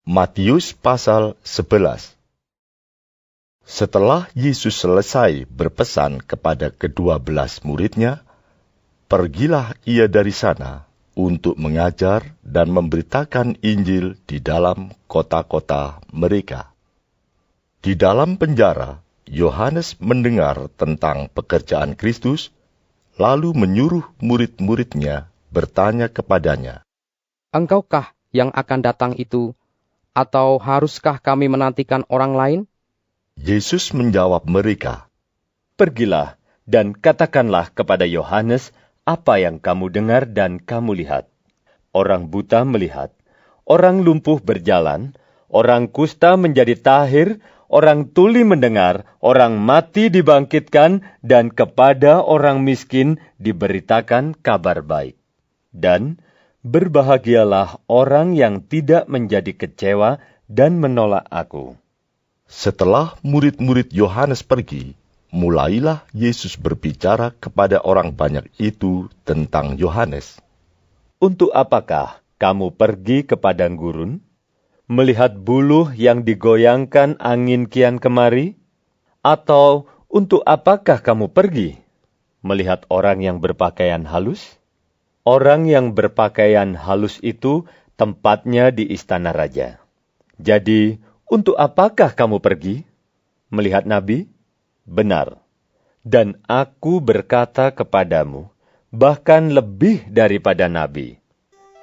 Matius pasal 11. Setelah Yesus selesai berpesan kepada ke-12 muridnya, pergilah ia dari sana untuk mengajar dan memberitakan Injil di dalam kota-kota mereka. Di dalam penjara, Yohanes mendengar tentang pekerjaan Kristus, lalu menyuruh murid-muridnya bertanya kepadanya, "Engkaukah yang akan datang itu, atau haruskah kami menantikan orang lain?" Yesus menjawab mereka, "Pergilah dan katakanlah kepada Yohanes apa yang kamu dengar dan kamu lihat. Orang buta melihat, orang lumpuh berjalan, orang kusta menjadi tahir, orang tuli mendengar, orang mati dibangkitkan, dan kepada orang miskin diberitakan kabar baik. Dan berbahagialah orang yang tidak menjadi kecewa dan menolak aku." Setelah murid-murid Yohanes pergi, mulailah Yesus berbicara kepada orang banyak itu tentang Yohanes. "Untuk apakah kamu pergi ke padang gurun, melihat buluh yang digoyangkan angin kian kemari? Atau untuk apakah kamu pergi, melihat orang yang berpakaian halus? Orang yang berpakaian halus itu tempatnya di istana raja. Jadi, untuk apakah kamu pergi? Melihat nabi? Benar. Dan aku berkata kepadamu, bahkan lebih daripada nabi.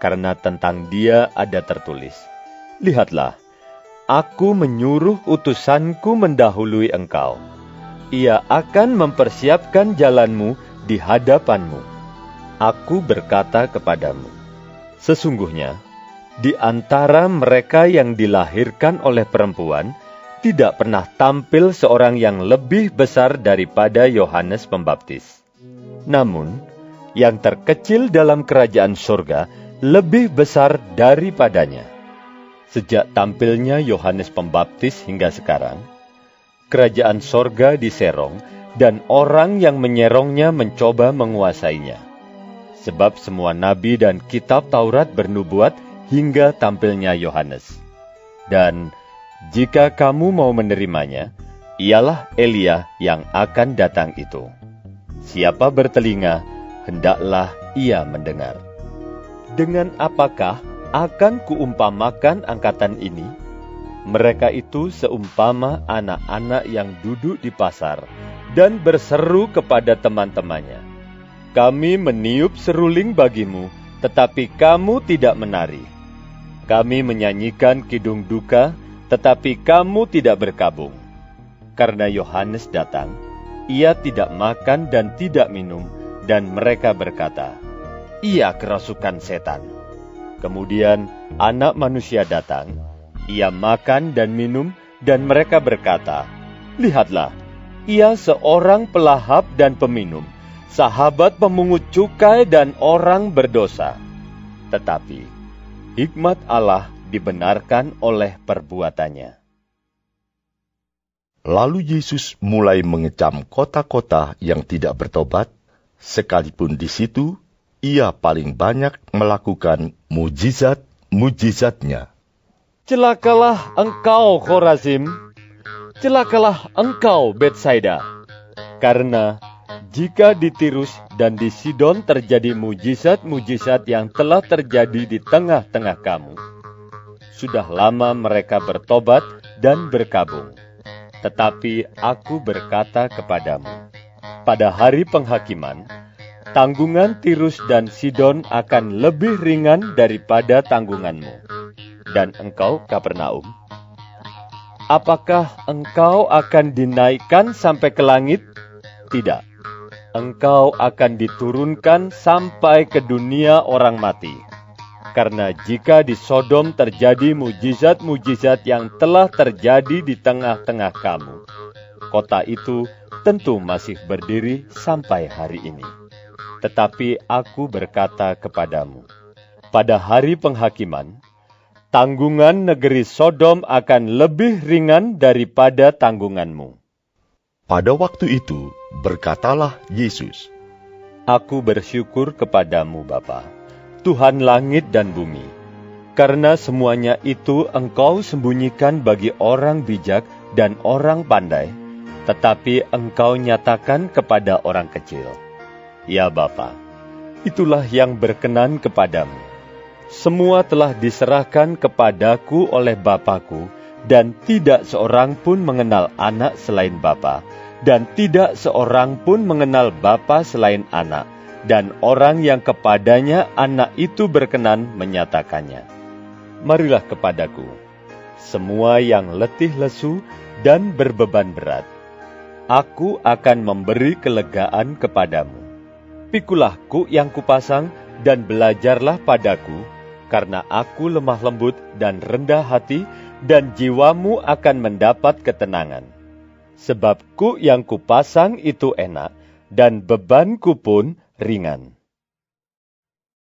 Karena tentang dia ada tertulis, lihatlah, aku menyuruh utusanku mendahului engkau. Ia akan mempersiapkan jalanmu di hadapanmu. Aku berkata kepadamu, sesungguhnya, di antara mereka yang dilahirkan oleh perempuan, tidak pernah tampil seorang yang lebih besar daripada Yohanes Pembaptis. Namun, yang terkecil dalam kerajaan surga lebih besar daripadanya. Sejak tampilnya Yohanes Pembaptis hingga sekarang, kerajaan surga diserong dan orang yang menyerongnya mencoba menguasainya. Sebab semua nabi dan kitab Taurat bernubuat hingga tampilnya Yohanes. Dan jika kamu mau menerimanya, ialah Elia yang akan datang itu. Siapa bertelinga, hendaklah ia mendengar. Dengan apakah akan kuumpamakan angkatan ini? Mereka itu seumpama anak-anak yang duduk di pasar dan berseru kepada teman-temannya, "Kami meniup seruling bagimu, tetapi kamu tidak menari. Kami menyanyikan kidung duka, tetapi kamu tidak berkabung." Karena Yohanes datang, ia tidak makan dan tidak minum, dan mereka berkata, "Ia kerasukan setan." Kemudian Anak Manusia datang, ia makan dan minum, dan mereka berkata, "Lihatlah, ia seorang pelahap dan peminum, sahabat pemungut cukai dan orang berdosa." Tetapi hikmat Allah dibenarkan oleh perbuatannya. Lalu Yesus mulai mengecam kota-kota yang tidak bertobat, sekalipun di situ ia paling banyak melakukan mujizat-mujizatnya. "Celakalah engkau, Khorazim! Celakalah engkau, Betsaida! Karena jika di Tirus dan di Sidon terjadi mujizat-mujizat yang telah terjadi di tengah-tengah kamu, sudah lama mereka bertobat dan berkabung. Tetapi aku berkata kepadamu, pada hari penghakiman, tanggungan Tirus dan Sidon akan lebih ringan daripada tanggunganmu. Dan engkau, Kapernaum, apakah engkau akan dinaikkan sampai ke langit? Tidak. Engkau akan diturunkan sampai ke dunia orang mati. Karena jika di Sodom terjadi mujizat-mujizat yang telah terjadi di tengah-tengah kamu, kota itu tentu masih berdiri sampai hari ini. Tetapi aku berkata kepadamu, pada hari penghakiman, tanggungan negeri Sodom akan lebih ringan daripada tanggunganmu. Pada waktu itu, berkatalah Yesus, "Aku bersyukur kepadamu, Bapa, Tuhan langit dan bumi, Karena semuanya itu engkau sembunyikan bagi orang bijak dan orang pandai, tetapi engkau nyatakan kepada orang kecil. Ya Bapa, itulah yang berkenan kepadamu. Semua telah diserahkan kepadaku oleh Bapa-Ku, dan tidak seorang pun mengenal anak selain Bapa, dan tidak seorang pun mengenal Bapa selain anak, dan orang yang kepadanya anak itu berkenan menyatakannya. Marilah kepadaku, semua yang letih lesu dan berbeban berat. Aku akan memberi kelegaan kepadamu. Pikulah kuk yang kupasang dan belajarlah padaku, karena aku lemah lembut dan rendah hati, dan jiwamu akan mendapat ketenangan. Sebab kuk yang kupasang itu enak, dan bebanku pun ringan.